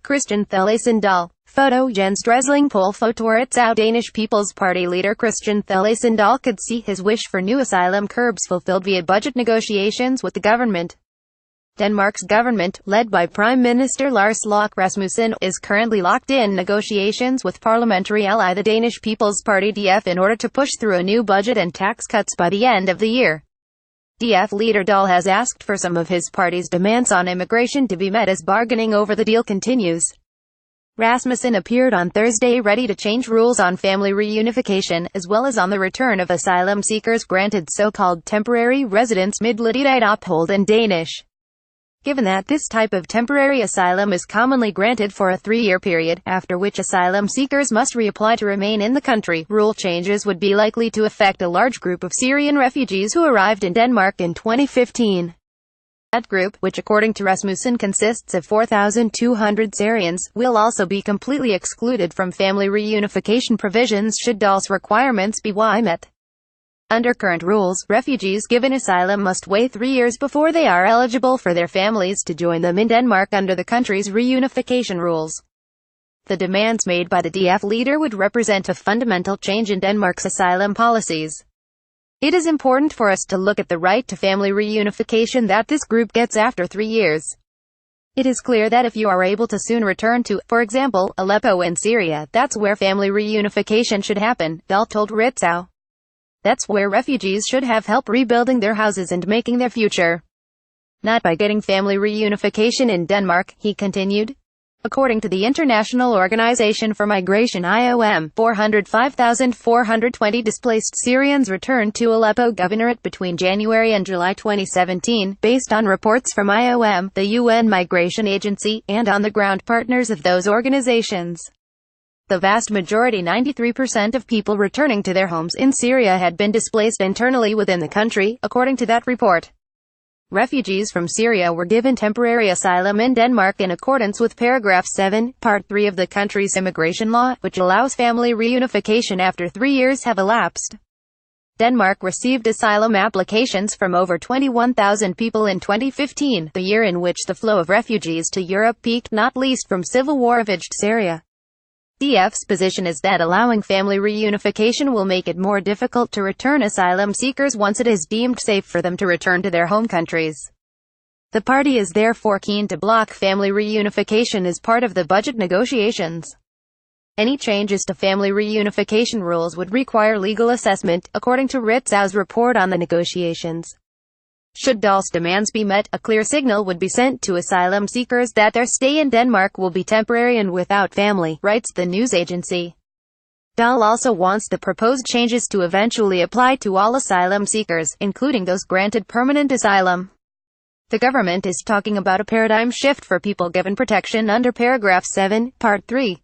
Kristian Thulesen Dahl. Photo Jens DreslingPolfotoRitzau. Danish People's Party leader Kristian Thulesen Dahl could see his wish for new asylum curbs fulfilled via budget negotiations with the government. Denmark's government, led by Prime Minister Lars Rasmussen, is currently locked in negotiations with parliamentary ally the Danish People's Party (DF) in order to push through a new budget and tax cuts by the end of the year. DF leader Dahl has asked for some of his party's demands on immigration to be met as bargaining over the deal continues. Rasmussen appeared on Thursday ready to change rules on family reunification, as well as on the return of asylum seekers granted so-called temporary residence midlertidig ophold in Danish. Given that this type of temporary asylum is commonly granted for a 3-year period, after which asylum seekers must reapply to remain in the country, rule changes would be likely to affect a large group of Syrian refugees who arrived in Denmark in 2015. That group, which according to Rasmussen consists of 4,200 Syrians, will also be completely excluded from family reunification provisions should Dahl's requirements be met. Under current rules, refugees given asylum must wait 3 years before they are eligible for their families to join them in Denmark under the country's reunification rules. The demands made by the DF leader would represent a fundamental change in Denmark's asylum policies. It is important for us to look at the right to family reunification that this group gets after 3 years. It is clear that if you are able to soon return to, for example, Aleppo in Syria, that's where family reunification should happen, Dahl told Ritzau. That's where refugees should have help rebuilding their houses and making their future. Not by getting family reunification in Denmark, he continued. According to the International Organization for Migration IOM, 405,420 displaced Syrians returned to Aleppo Governorate between January and July 2017, based on reports from IOM, the UN Migration Agency, and on-the-ground partners of those organizations. The vast majority, 93% of people returning to their homes in Syria had been displaced internally within the country, according to that report. Refugees from Syria were given temporary asylum in Denmark in accordance with paragraph 7, part 3 of the country's immigration law, which allows family reunification after 3 years have elapsed. Denmark received asylum applications from over 21,000 people in 2015, the year in which the flow of refugees to Europe peaked, not least from civil war-ravaged Syria. DF's position is that allowing family reunification will make it more difficult to return asylum seekers once it is deemed safe for them to return to their home countries. The party is therefore keen to block family reunification as part of the budget negotiations. Any changes to family reunification rules would require legal assessment, according to Ritzau's report on the negotiations. Should Dahl's demands be met, a clear signal would be sent to asylum seekers that their stay in Denmark will be temporary and without family, writes the news agency. Dahl also wants the proposed changes to eventually apply to all asylum seekers, including those granted permanent asylum. The government is talking about a paradigm shift for people given protection under paragraph 7, part 3.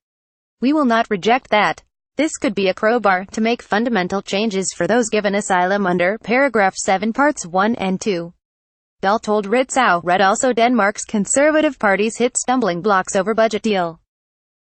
We will not reject that. This could be a crowbar to make fundamental changes for those given asylum under paragraph 7 parts 1 and 2. Dahl told Ritzau. Also Denmark's conservative parties hit stumbling blocks over budget deal.